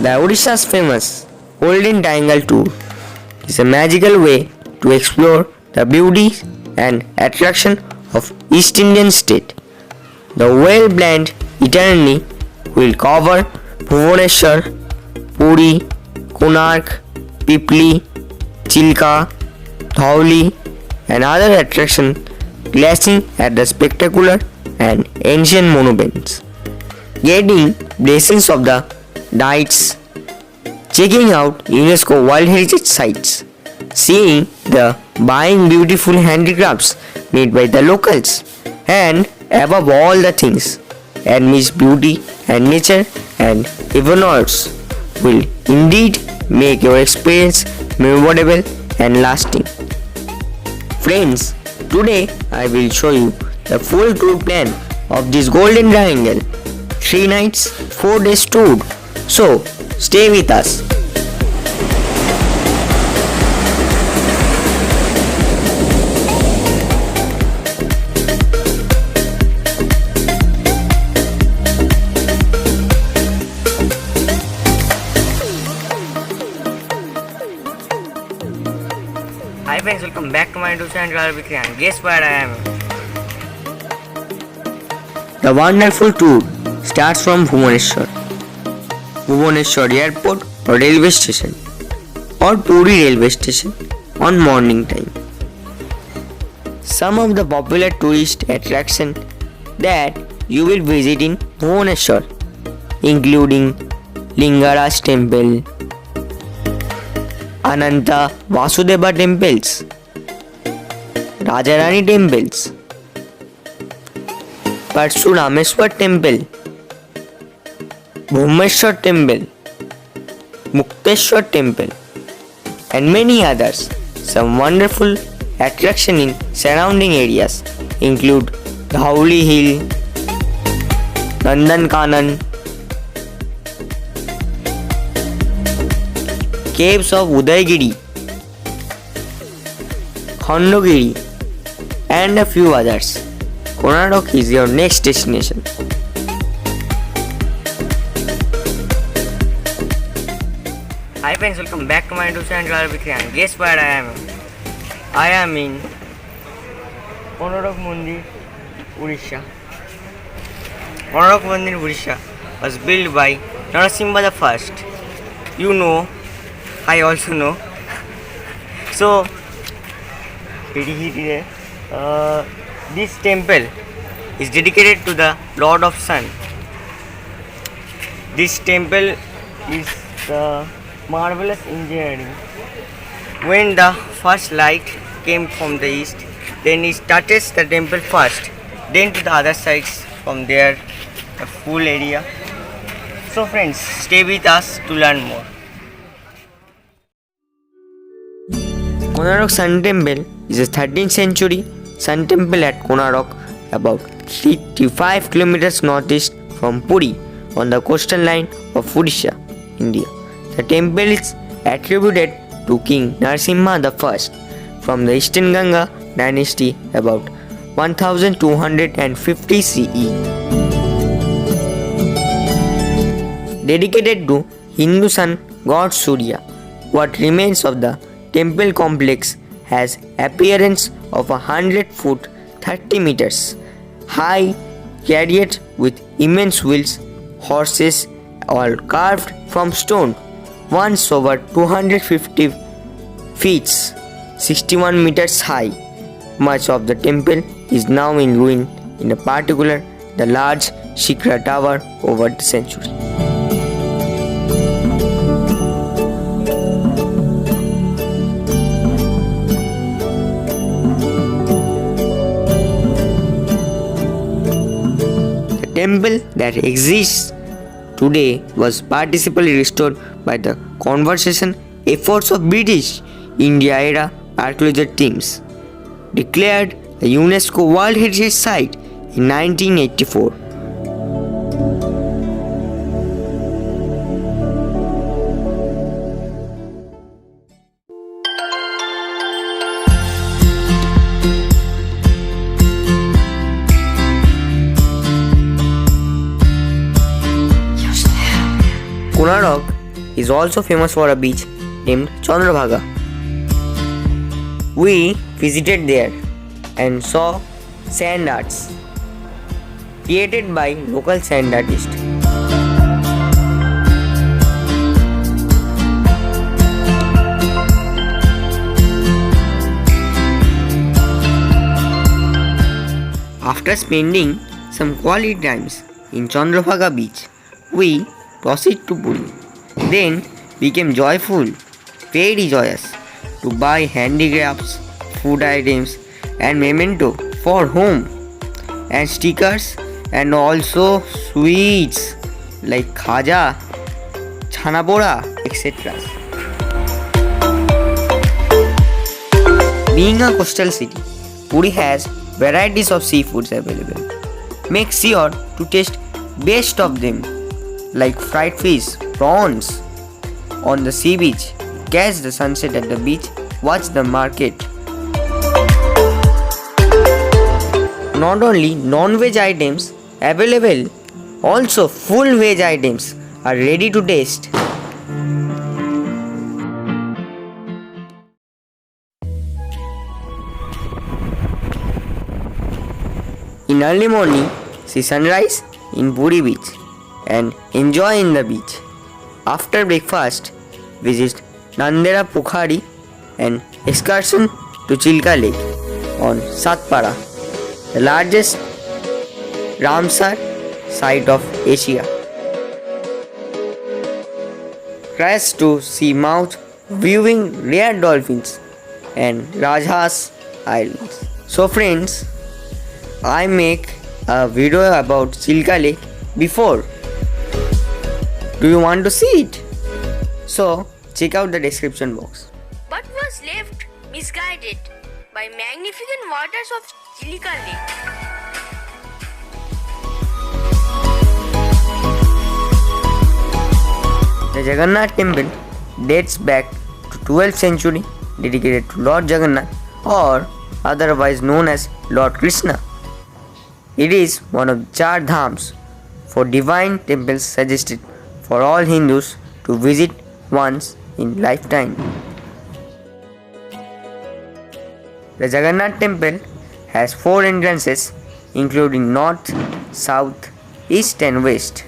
The Odisha's famous Golden Triangle Tour is a magical way to explore the beauty and attraction of East Indian state. The well-planned itinerary will cover Bhubaneswar, Puri, Konark, Pipli, Chilka, Dhauli and other attractions glancing at the spectacular and ancient monuments, getting blessings of the guides, checking out UNESCO World Heritage Sites, seeing the buying beautiful handicrafts made by the locals, and above all the things, amidst beauty and nature and even arts will indeed make your experience memorable and lasting. Friends, today I will show you the full tour plan of this Golden Triangle 3 nights, 4 days tour. So, stay with us. Hi friends, welcome back to my YouTube channel and guess where I am? The wonderful tour starts from Bhubaneswar Airport or railway station or Puri railway station on morning time. Some of the popular tourist attractions that you will visit in Bhubaneswar including Lingaraj Temple, Ananta Vasudeva temples, Rajarani temples, Parsurameswar temple, Bhumeshwar temple, Mukteshwar temple and many others. Some wonderful attractions in surrounding areas include Dhauli Hill, Nandankanan, Caves of Udaygiri, Khandagiri and a few others. Konark is your next destination. Hi friends, welcome back to my YouTube channel and guess where I am? I am in Konark Mandir, Odisha. Konark Mandir, Odisha was built by Narasimha the First. You know, I also know. So, this temple is dedicated to the Lord of Sun. This temple is the marvelous engineering. When the first light came from the east, then it touches the temple first, then to the other sides, from there the full area. So friends, stay with us to learn more. Konark Sun Temple is a 13th century Sun Temple at Konark, about 35 kilometers northeast from Puri on the coastal line of Odisha, India. The temple is attributed to King Narasimha I from the Eastern Ganga dynasty about 1250 CE. Dedicated to Hindu sun god Surya, what remains of the temple complex has appearance of a 100-foot 30 meters high chariot with immense wheels, horses all carved from stone, once over 250 feet 61 meters high. Much of the temple is now in ruin, in particular the large Shikra tower over the century. The temple that exists today was participatively restored by the conservation efforts of British India era archaeological teams, declared a UNESCO World Heritage Site in 1984. Konark is also famous for a beach named Chandrabhaga. We visited there and saw sand arts created by local sand artists. After spending some quality times in Chandrabhaga beach, we proceed to Puri. Then became joyful, very joyous to buy handicrafts, food items and memento for home and stickers and also sweets like khaja, chhana pora, etc. Being a coastal city, Puri has varieties of seafoods available. Make sure to taste best of them like fried fish, prawns on the sea beach, catch the sunset at the beach, watch the market. Not only non-veg items available, also full veg items are ready to taste. In early morning, see sunrise in Puri beach and enjoy in the beach. After breakfast, visit Nandera Pokhari and excursion to Chilka Lake on Satpara, the largest Ramsar site of Asia. Crash to sea mouth viewing rare dolphins and Rajhas Islands. So friends, I make a video about Chilka Lake before. Do you want to see it? So check out the description box. But was left misguided by magnificent waters of Chilka Lake. The Jagannath temple dates back to 12th century, dedicated to Lord Jagannath or otherwise known as Lord Krishna. It is one of the 4 dhams for divine temples suggested for all Hindus to visit once in lifetime. The Jagannath temple has 4 entrances including north, south, east and west.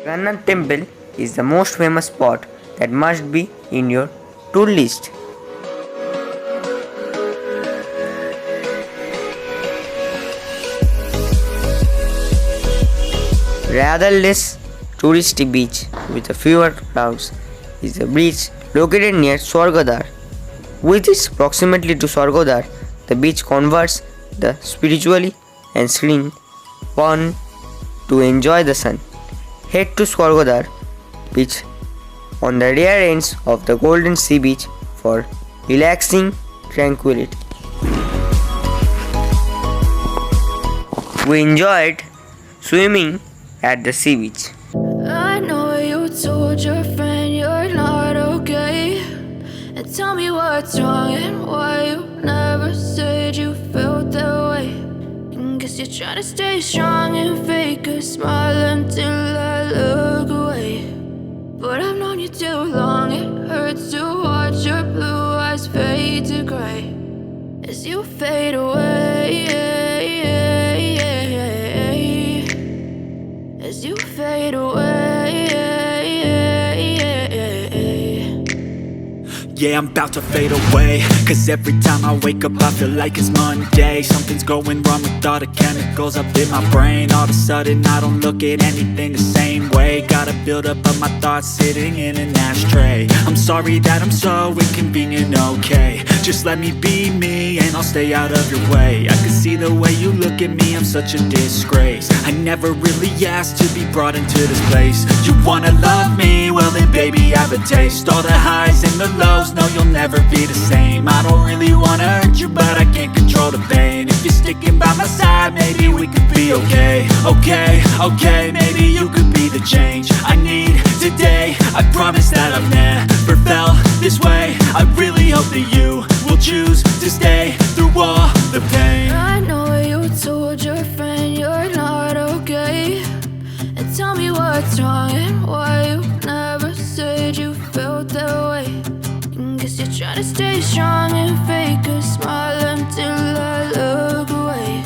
Jagannath temple is the most famous spot that must be in your tour list. Rather less touristy beach with a fewer crowds is the beach located near Swargadar. With its proximity to Swargadar, the beach converts the spiritually and serene one to enjoy the sun. Head to Swargadar beach on the rear ends of the Golden Sea Beach for relaxing tranquility. We enjoyed swimming at the sea beach. I know you told your friend you're not okay, and tell me what's wrong and why you never said you felt that way. And guess you're trying to stay strong and fake a smile until I look away. But I've known you too long, it hurts to watch your blue eyes fade to gray as you fade away. As you fade away. Yeah, I'm about to fade away, cause every time I wake up I feel like it's Monday. Something's going wrong with all the chemicals up in my brain. All of a sudden I don't look at anything the same way. Gotta build up of my thoughts sitting in an ashtray. I'm sorry that I'm so inconvenient, okay. Just let me be me and I'll stay out of your way. I can see the way you look at me, I'm such a disgrace. I never really asked to be brought into this place. You wanna love me? Well then baby I have a taste. All the highs and the lows, no you'll never be the same. I don't really wanna hurt you but I can't control the pain. If you're sticking by my side maybe we could be okay. Okay, maybe you could be the change I need today. I promise that I've never felt this way. I really hope that you will choose to stay through all the pain. I know you told your friend you're not okay, to stay strong and fake a smile until I look away.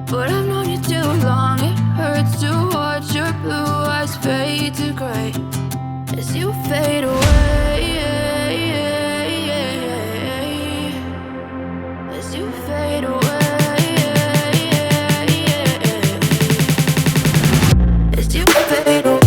But I've known you too long, it hurts to watch your blue eyes fade to gray as you fade away. As you fade away. As you fade away.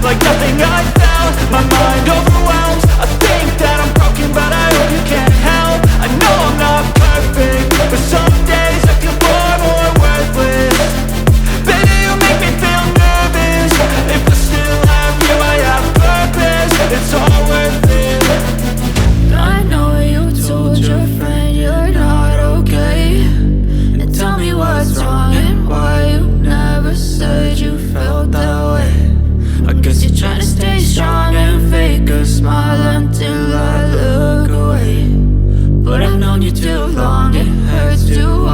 Like nothing I felt, my mind overwhelms. I think that I'm broken, but I hope you can't help. I know I'm not perfect, but some days I feel far more worthless. Baby, you make me feel nervous. If I still have you, I have purpose. It's all worth it. I know you told your friend you're not okay, and tell me what's wrong and why you never said you felt that way. I guess you're trying to stay strong and fake a smile until I look away. But I've known you too long, it hurts to